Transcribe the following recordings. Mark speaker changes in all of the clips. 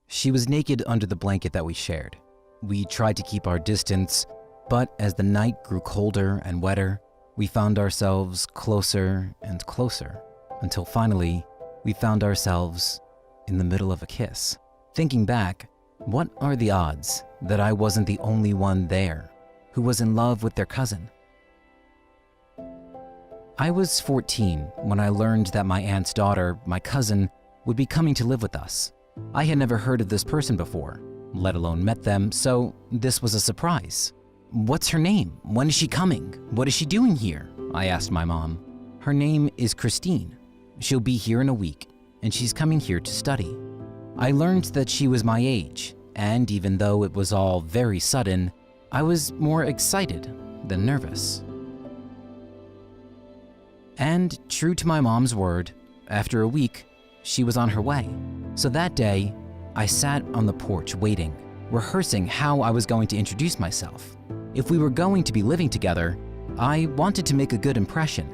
Speaker 1: She was naked under the blanket that we shared. We tried to keep our distance, but as the night grew colder and wetter, we found ourselves closer and closer, until finally, we found ourselves in the middle of a kiss. Thinking back, what are the odds that I wasn't the only one there who was in love with their cousin? I was 14 when I learned that my aunt's daughter, my cousin, would be coming to live with us. I had never heard of this person before, let alone met them, so this was a surprise. "What's her name? When is she coming? What is she doing here?" I asked my mom. "Her name is Christine. She'll be here in a week, and she's coming here to study." I learned that she was my age, and even though it was all very sudden, I was more excited than nervous. And true to my mom's word, after a week, she was on her way. So that day, I sat on the porch waiting, rehearsing how I was going to introduce myself. If we were going to be living together, I wanted to make a good impression.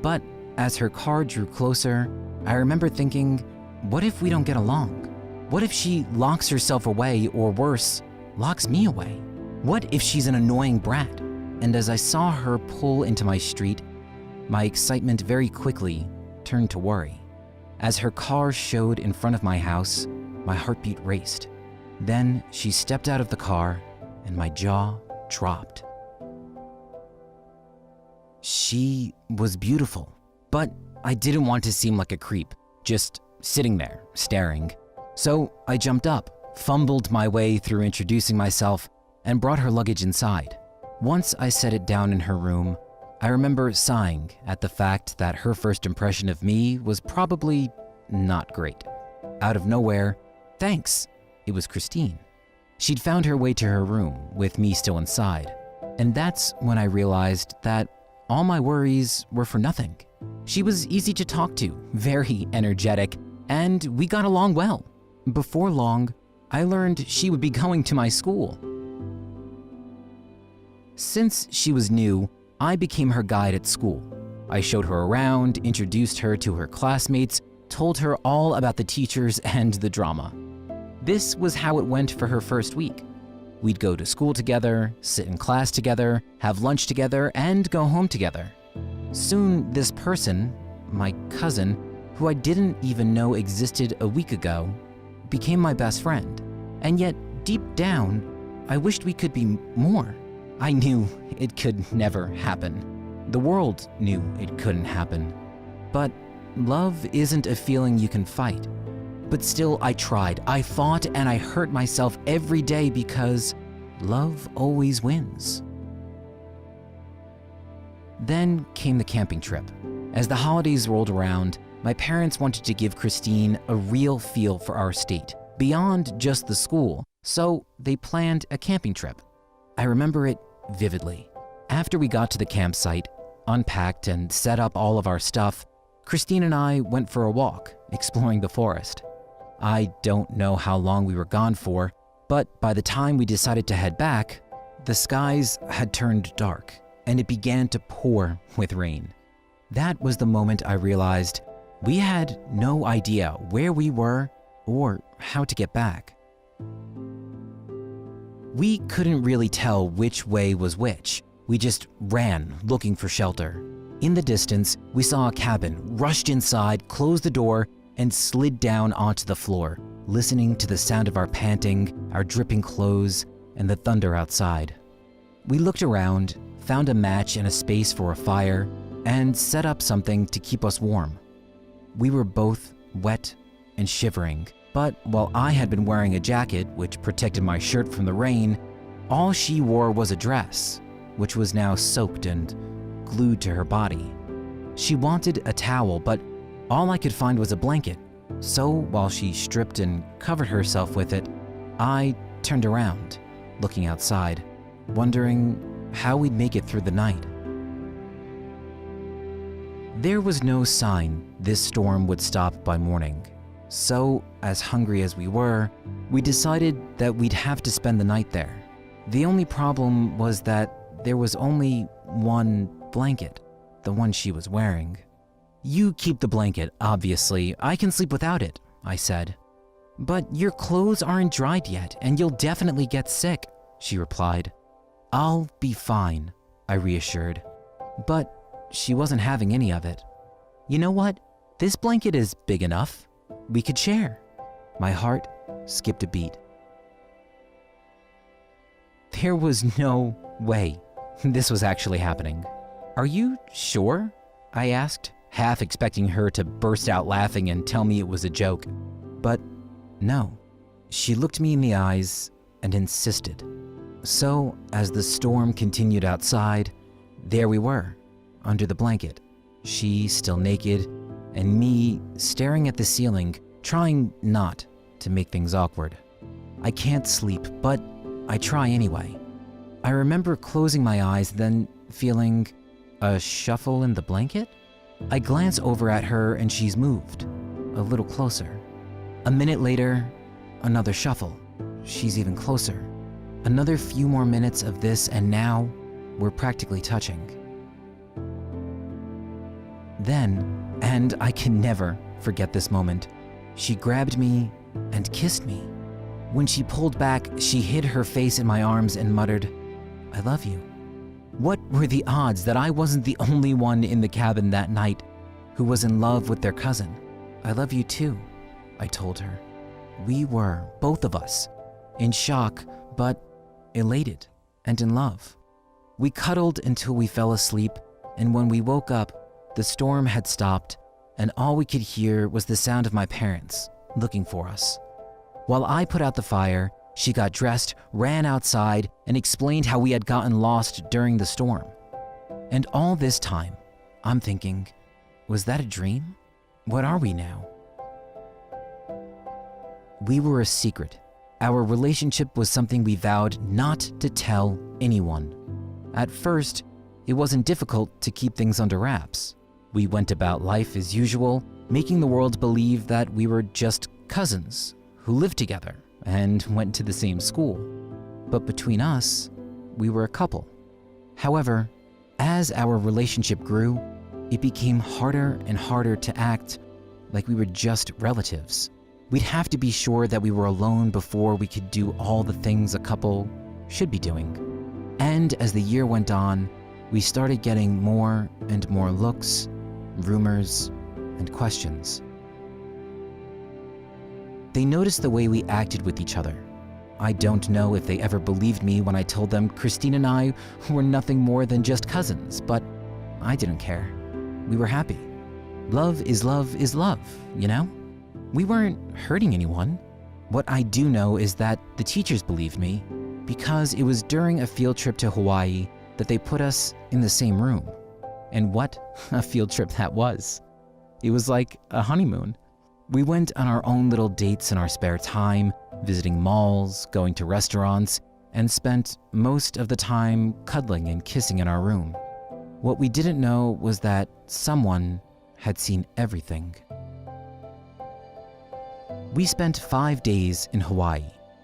Speaker 1: But as her car drew closer, I remember thinking, what if we don't get along? What if she locks herself away, or worse, locks me away? What if she's an annoying brat? And as I saw her pull into my street, my excitement very quickly turned to worry. As her car showed in front of my house, my heartbeat raced. Then she stepped out of the car and my jaw dropped. She was beautiful, but I didn't want to seem like a creep, just sitting there, staring. So I jumped up, fumbled my way through introducing myself, and brought her luggage inside. Once I set it down in her room, I remember sighing at the fact that her first impression of me was probably not great. Out of nowhere, "Thanks," it was Christine. She'd found her way to her room with me still inside, and that's when I realized that all my worries were for nothing. She was easy to talk to, very energetic, and we got along well. Before long, I learned she would be going to my school. Since she was new, I became her guide at school. I showed her around, introduced her to her classmates, told her all about the teachers and the drama. This was how it went for her first week. We'd go to school together, sit in class together, have lunch together, and go home together. Soon, this person, my cousin, who I didn't even know existed a week ago, became my best friend. And yet, deep down, I wished we could be more. I knew it could never happen. The world knew it couldn't happen. But love isn't a feeling you can fight. But still, I tried, I fought, and I hurt myself every day because love always wins. Then came the camping trip. As the holidays rolled around, my parents wanted to give Christine a real feel for our state, beyond just the school, so they planned a camping trip. I remember it vividly. After we got to the campsite, unpacked and set up all of our stuff, Christine and I went for a walk, exploring the forest. I don't know how long we were gone for, but by the time we decided to head back, the skies had turned dark and it began to pour with rain. That was the moment I realized we had no idea where we were or how to get back. We couldn't really tell which way was which. We just ran looking for shelter. In the distance, we saw a cabin, rushed inside, closed the door, and slid down onto the floor, listening to the sound of our panting, our dripping clothes, and the thunder outside. We looked around, found a match and a space for a fire, and set up something to keep us warm. We were both wet and shivering, but while I had been wearing a jacket which protected my shirt from the rain, all she wore was a dress, which was now soaked and glued to her body. She wanted a towel, but all I could find was a blanket. So while she stripped and covered herself with it, I turned around, looking outside, wondering how we'd make it through the night. There was no sign this storm would stop by morning. So, as hungry as we were, we decided that we'd have to spend the night there. The only problem was that there was only one blanket, the one she was wearing. "You keep the blanket, obviously. I can sleep without it," I said. "But your clothes aren't dried yet, and you'll definitely get sick," she replied. "I'll be fine," I reassured. But she wasn't having any of it. "You know what? This blanket is big enough. We could share." My heart skipped a beat. There was no way this was actually happening. "Are you sure?" I asked, half expecting her to burst out laughing and tell me it was a joke. But no, she looked me in the eyes and insisted. So, as the storm continued outside, there we were, under the blanket, she still naked, and me staring at the ceiling, trying not to make things awkward. I can't sleep, but I try anyway. I remember closing my eyes, then feeling a shuffle in the blanket. I glance over at her and she's moved a little closer. A minute later, another shuffle. She's even closer. Another few more minutes of this, and now we're practically touching. Then, and I can never forget this moment, she grabbed me and kissed me. When she pulled back, she hid her face in my arms and muttered, "I love you." What were the odds that I wasn't the only one in the cabin that night who was in love with their cousin? "I love you too," I told her. We were, both of us, in shock, but elated and in love. We cuddled until we fell asleep, and when we woke up, the storm had stopped, and all we could hear was the sound of my parents looking for us. While I put out the fire, she got dressed, ran outside, and explained how we had gotten lost during the storm. And all this time, I'm thinking, was that a dream? What are we now? We were a secret. Our relationship was something we vowed not to tell anyone. At first, it wasn't difficult to keep things under wraps. We went about life as usual, making the world believe that we were just cousins who lived together and went to the same school. But between us, we were a couple. However, as our relationship grew, it became harder and harder to act like we were just relatives. We'd have to be sure that we were alone before we could do all the things a couple should be doing. And as the year went on, we started getting more and more looks, rumors, and questions. They noticed the way we acted with each other. I don't know if they ever believed me when I told them Christine and I were nothing more than just cousins, but I didn't care. We were happy. Love is love is love, you know? We weren't hurting anyone. What I do know is that the teachers believed me because it was during a field trip to Hawaii that they put us in the same room. And what a field trip that was. It was like a honeymoon. We went on our own little dates in our spare time, visiting malls, going to restaurants, and spent most of the time cuddling and kissing in our room. What we didn't know was that someone had seen everything. We spent 5 days in Hawaii.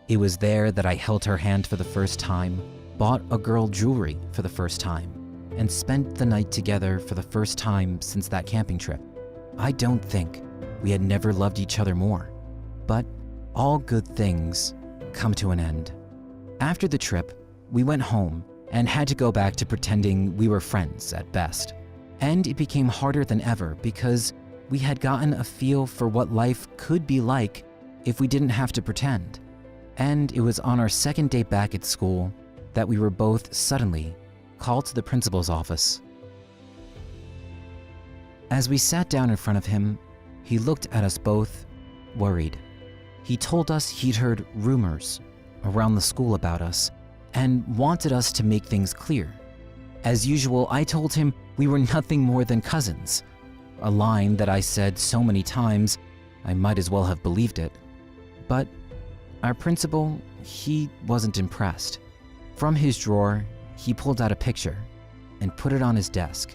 Speaker 1: It was there that I held her hand for the first time, bought a girl jewelry for the first time, and spent the night together for the first time since that camping trip. I don't think we had never loved each other more, but all good things come to an end. After the trip, we went home and had to go back to pretending we were friends at best. And it became harder than ever because we had gotten a feel for what life could be like if we didn't have to pretend. And it was on our second day back at school that we were both suddenly called to the principal's office. As we sat down in front of him, he looked at us both, worried. He told us he'd heard rumors around the school about us and wanted us to make things clear. As usual, I told him we were nothing more than cousins, a line that I said so many times I might as well have believed it. But our principal, he wasn't impressed. From his drawer, he pulled out a picture and put it on his desk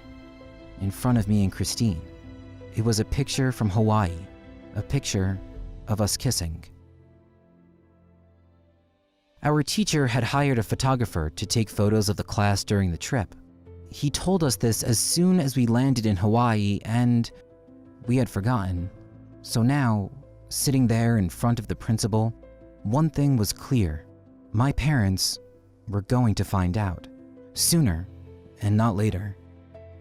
Speaker 1: in front of me and Christine. It was a picture from Hawaii, a picture of us kissing. Our teacher had hired a photographer to take photos of the class during the trip. He told us this as soon as we landed in Hawaii, and we had forgotten. So now sitting there in front of the principal, one thing was clear. My parents were going to find out. Sooner and not later.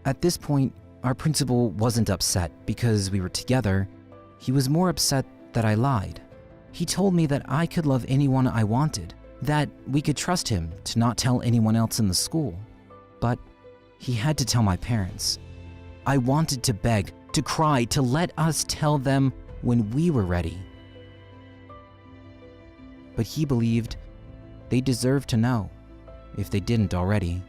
Speaker 1: At this point, our principal wasn't upset because we were together. He was more upset that I lied. He told me that I could love anyone I wanted, that we could trust him to not tell anyone else in the school. But he had to tell my parents. I wanted to beg, to cry, to let us tell them when we were ready. But he believed they deserved to know, if they didn't already.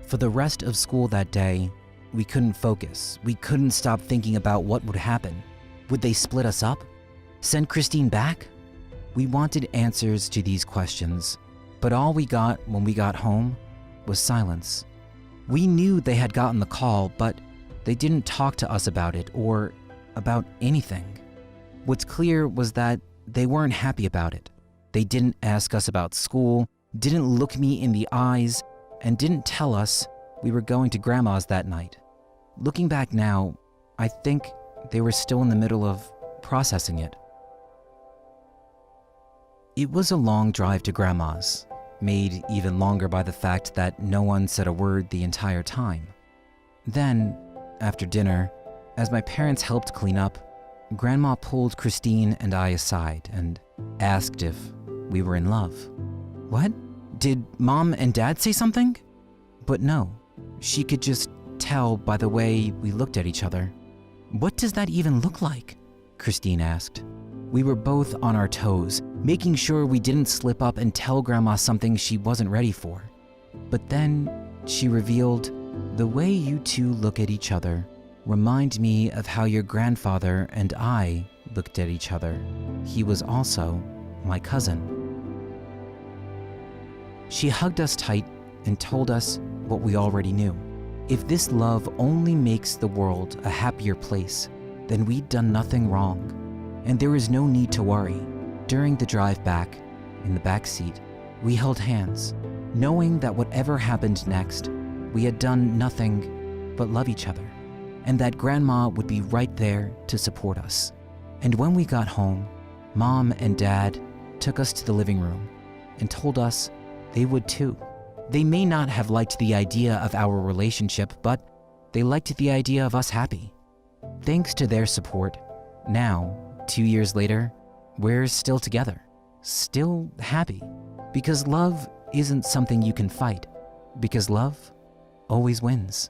Speaker 1: For the rest of school that day, we couldn't focus. We couldn't stop thinking about what would happen. Would they split us up? Send Christine back? We wanted answers to these questions, but all we got when we got home was silence. We knew they had gotten the call, but they didn't talk to us about it or about anything. What's clear was that they weren't happy about it. They didn't ask us about school, didn't look me in the eyes, and didn't tell us we were going to Grandma's that night. Looking back now, I think they were still in the middle of processing it. It was a long drive to Grandma's, made even longer by the fact that no one said a word the entire time. Then, after dinner, as my parents helped clean up, Grandma pulled Christine and I aside and asked if we were in love. What? Did Mom and Dad say something? But no, she could just tell by the way we looked at each other. What does that even look like? Christine asked. We were both on our toes, making sure we didn't slip up and tell Grandma something she wasn't ready for. But then she revealed, the way you two look at each other remind me of how your grandfather and I looked at each other. He was also my cousin. She hugged us tight and told us what we already knew. If this love only makes the world a happier place, then we'd done nothing wrong, and there is no need to worry. During the drive back, in the back seat, we held hands, knowing that whatever happened next, we had done nothing but love each other, and that Grandma would be right there to support us. And when we got home, Mom and Dad took us to the living room and told us they would too. They may not have liked the idea of our relationship, but they liked the idea of us happy. Thanks to their support, now, 2 years later, we're still together, still happy, because love isn't something you can fight, because love always wins.